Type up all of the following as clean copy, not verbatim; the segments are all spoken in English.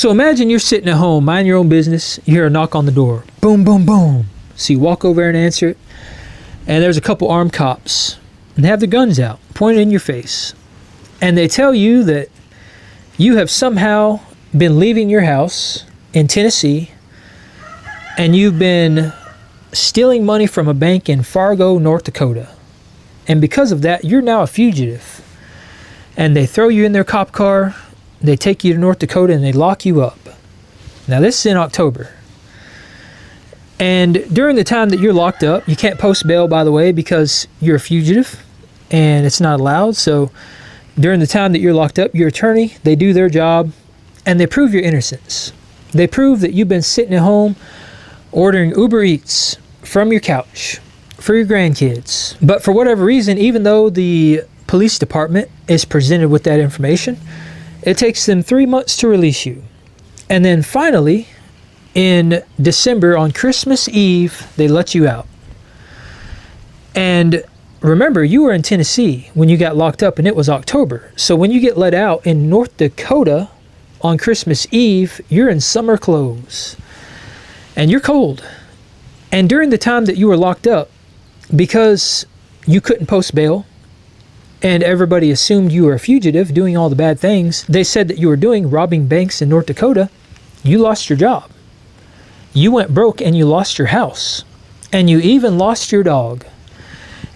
So imagine you're sitting at home, mind your own business. You hear a knock on the door. Boom, boom, boom. So you walk over and answer it. And there's a couple armed cops. And they have their guns out, pointed in your face. And they tell you that you have somehow been leaving your house in Tennessee. And you've been stealing money from a bank in Fargo, North Dakota. And because of that, you're now a fugitive. And they throw you in their cop car. They take you to North Dakota and they lock you up. Now this is in October. And during the time that you're locked up, you can't post bail, by the way, because you're a fugitive and it's not allowed. So during the time that you're locked up, your attorney, they do their job and they prove your innocence. They prove that you've been sitting at home ordering Uber Eats from your couch for your grandkids. But for whatever reason, even though the police department is presented with that information, it takes them 3 months to release you. And then finally, in December, on Christmas Eve, they let you out. And remember, you were in Tennessee when you got locked up, and it was October. So when you get let out in North Dakota on Christmas Eve, you're in summer clothes. And you're cold. And during the time that you were locked up, because you couldn't post bail, and everybody assumed you were a fugitive doing all the bad things they said that you were doing, robbing banks in North Dakota, you lost your job. You went broke and you lost your house. And you even lost your dog.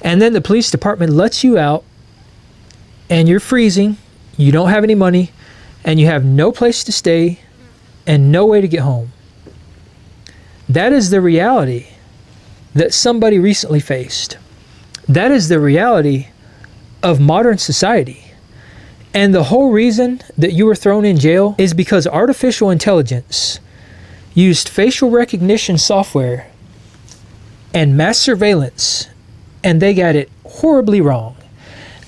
And then the police department lets you out and you're freezing, you don't have any money, and you have no place to stay and no way to get home. That is the reality that somebody recently faced. That is the reality of modern society. And the whole reason that you were thrown in jail is because artificial intelligence used facial recognition software and mass surveillance, and they got it horribly wrong.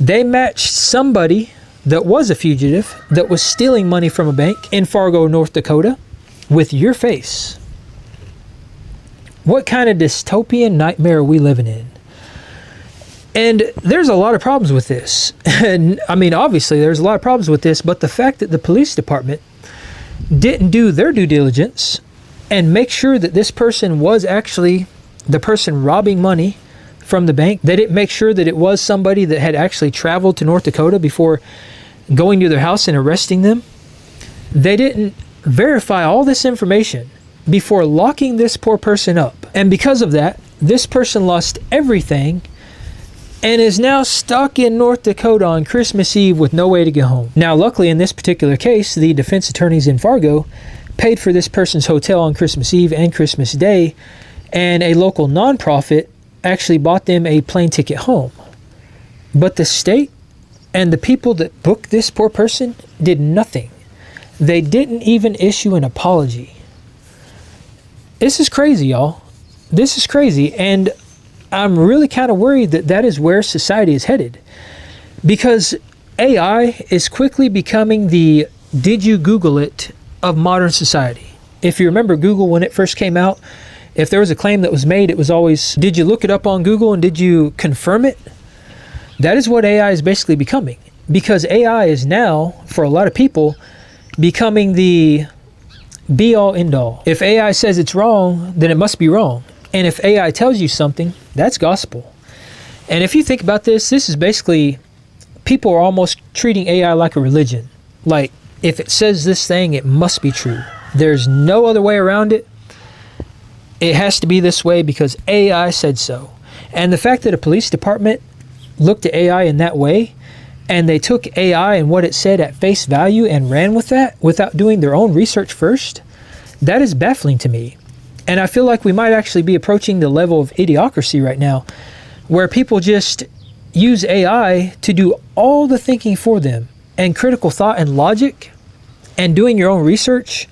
They matched somebody that was a fugitive, that was stealing money from a bank in Fargo, North Dakota, with your face. What kind of dystopian nightmare are we living in? And there's a lot of problems with this. And I mean, obviously there's a lot of problems with this, but the fact that the police department didn't do their due diligence and make sure that this person was actually the person robbing money from the bank, they didn't make sure that it was somebody that had actually traveled to North Dakota before going to their house and arresting them. They didn't verify all this information before locking this poor person up. And because of that, this person lost everything and is now stuck in North Dakota on Christmas Eve with no way to get home. Now, luckily in this particular case, the defense attorneys in Fargo paid for this person's hotel on Christmas Eve and Christmas Day, and a local nonprofit actually bought them a plane ticket home. But the state and the people that booked this poor person did nothing. They didn't even issue an apology. This is crazy, y'all. This is crazy, and I'm really kind of worried that that is where society is headed, because AI is quickly becoming the did you Google it of modern society. If you remember Google when it first came out, if there was a claim that was made, it was always, did you look it up on Google and did you confirm it? That is what AI is basically becoming, because AI is now, for a lot of people, becoming the be-all, end-all. If AI says it's wrong, then it must be wrong. And if AI tells you something, that's gospel. And if you think about this, this is basically, people are almost treating AI like a religion. Like, if it says this thing, it must be true. There's no other way around it. It has to be this way because AI said so. And the fact that a police department looked at AI in that way, and they took AI and what it said at face value and ran with that without doing their own research first, that is baffling to me. And I feel like we might actually be approaching the level of idiocracy right now, where people just use AI to do all the thinking for them, and critical thought and logic and doing your own research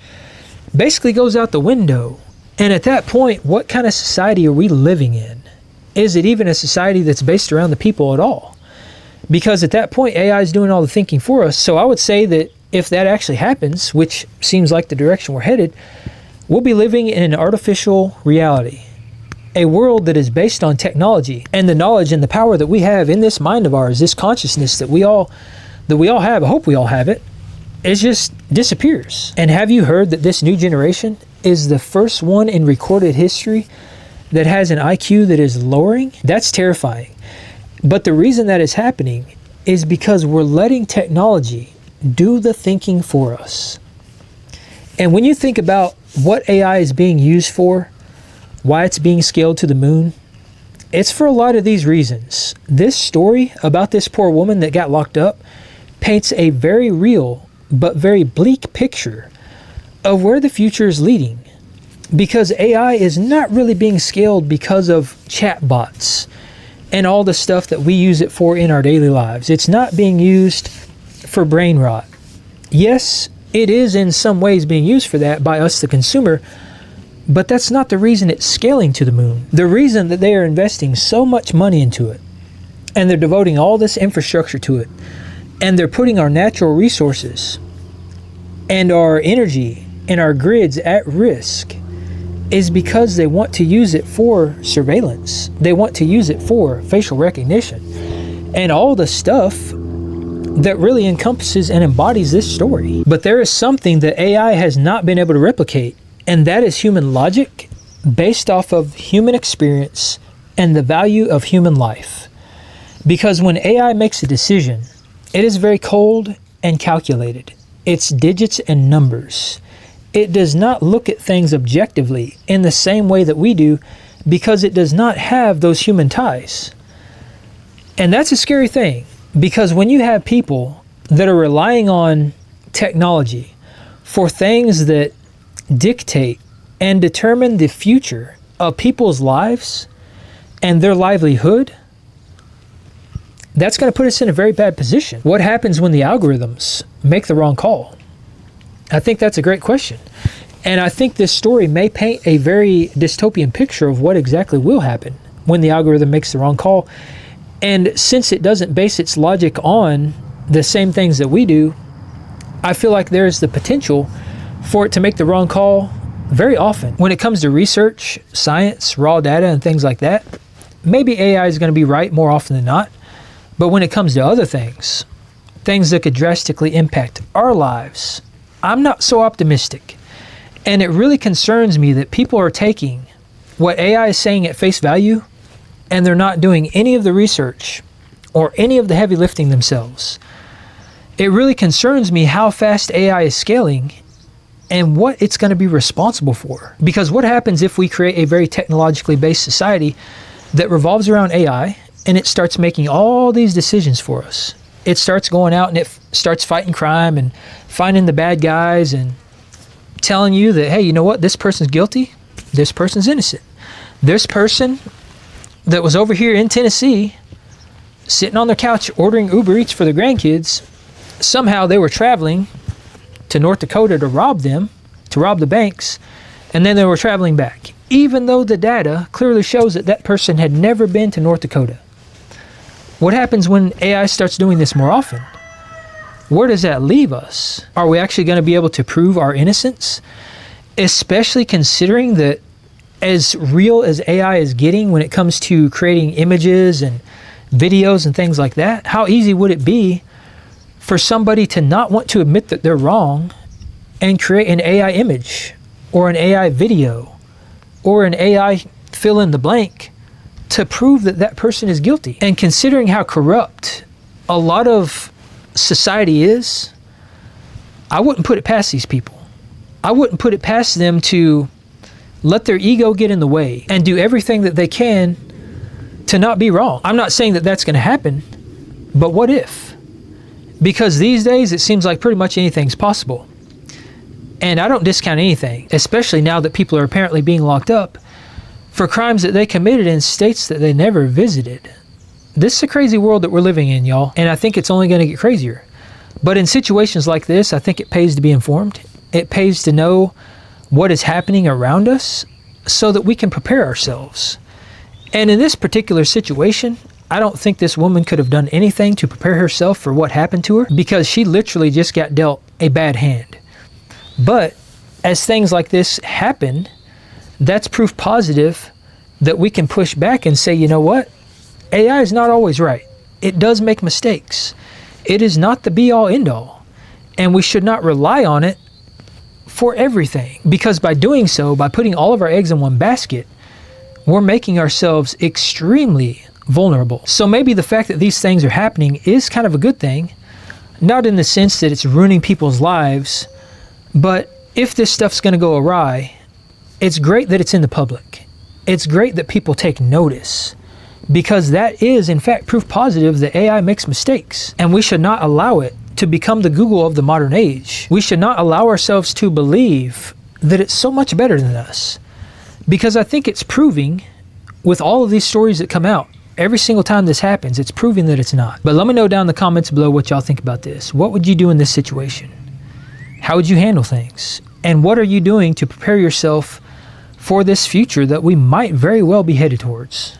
basically goes out the window. And at that point, what kind of society are we living in? Is it even a society that's based around the people at all? Because at that point, AI is doing all the thinking for us. So I would say that if that actually happens, which seems like the direction we're headed, we'll be living in an artificial reality, a world that is based on technology and the knowledge and the power that we have in this mind of ours, this consciousness that we all have. I hope we all have it. it just disappears. And have you heard that this new generation is the first one in recorded history that has an IQ that is lowering? That's terrifying. But the reason that is happening is because we're letting technology do the thinking for us. And when you think about what AI is being used for, why it's being scaled to the moon, it's for a lot of these reasons. This story about this poor woman that got locked up paints a very real but very bleak picture of where the future is leading. Because AI is not really being scaled because of chatbots and all the stuff that we use it for in our daily lives. It's not being used for brain rot. Yes, it is in some ways being used for that by us, the consumer, but that's not the reason it's scaling to the moon. The reason that they are investing so much money into it, and they're devoting all this infrastructure to it, and they're putting our natural resources and our energy and our grids at risk, is because they want to use it for surveillance. They want to use it for facial recognition and all the stuff that really encompasses and embodies this story. But there is something that AI has not been able to replicate, and that is human logic based off of human experience and the value of human life. Because when AI makes a decision, it is very cold and calculated. It's digits and numbers. It does not look at things objectively in the same way that we do, because it does not have those human ties. And that's a scary thing, because when you have people that are relying on technology for things that dictate and determine the future of people's lives and their livelihood, that's going to put us in a very bad position. What happens when the algorithms make the wrong call? I think that's a great question. And I think this story may paint a very dystopian picture of what exactly will happen when the algorithm makes the wrong call. And since it doesn't base its logic on the same things that we do, I feel like there's the potential for it to make the wrong call very often. When it comes to research, science, raw data, and things like that, maybe AI is going to be right more often than not. But when it comes to other things, things that could drastically impact our lives, I'm not so optimistic. And it really concerns me that people are taking what AI is saying at face value, and they're not doing any of the research or any of the heavy lifting themselves. It really concerns me how fast AI is scaling and what it's going to be responsible for. Because what happens if we create a very technologically based society that revolves around AI, and it starts making all these decisions for us? It starts going out and it starts fighting crime and finding the bad guys and telling you that, hey, you know what? This person's guilty. This person's innocent. This person that was over here in Tennessee sitting on their couch ordering Uber Eats for their grandkids, somehow they were traveling to North Dakota to rob them, to rob the banks, and then they were traveling back, even though the data clearly shows that that person had never been to North Dakota. What happens when AI starts doing this more often? Where does that leave us? Are we actually going to be able to prove our innocence? Especially considering that as real as AI is getting when it comes to creating images and videos and things like that, how easy would it be for somebody to not want to admit that they're wrong and create an AI image or an AI video or an AI fill in the blank to prove that that person is guilty? And considering how corrupt a lot of society is, I wouldn't put it past these people. I wouldn't put it past them to let their ego get in the way and do everything that they can to not be wrong. I'm not saying that that's going to happen, but what if? Because these days it seems like pretty much anything's possible. And I don't discount anything, especially now that people are apparently being locked up for crimes that they committed in states that they never visited. This is a crazy world that we're living in, y'all, and I think it's only going to get crazier. But in situations like this, I think it pays to be informed. It pays to know what is happening around us so that we can prepare ourselves. And in this particular situation, I don't think this woman could have done anything to prepare herself for what happened to her, because she literally just got dealt a bad hand. But as things like this happen, that's proof positive that we can push back and say, you know what? AI is not always right. It does make mistakes. It is not the be-all, end-all. And we should not rely on it for everything, because by doing so, by putting all of our eggs in one basket, we're making ourselves extremely vulnerable. So maybe the fact that these things are happening is kind of a good thing, not in the sense that it's ruining people's lives, but if this stuff's going to go awry, it's great that it's in the public. It's great that people take notice, because that is in fact proof positive that AI makes mistakes, and we should not allow it to become the Google of the modern age. We should not allow ourselves to believe that it's so much better than us, because I think it's proving with all of these stories that come out, every single time this happens, it's proving that it's not. But let me know down in the comments below what y'all think about this. What would you do in this situation? How would you handle things? And what are you doing to prepare yourself for this future that we might very well be headed towards?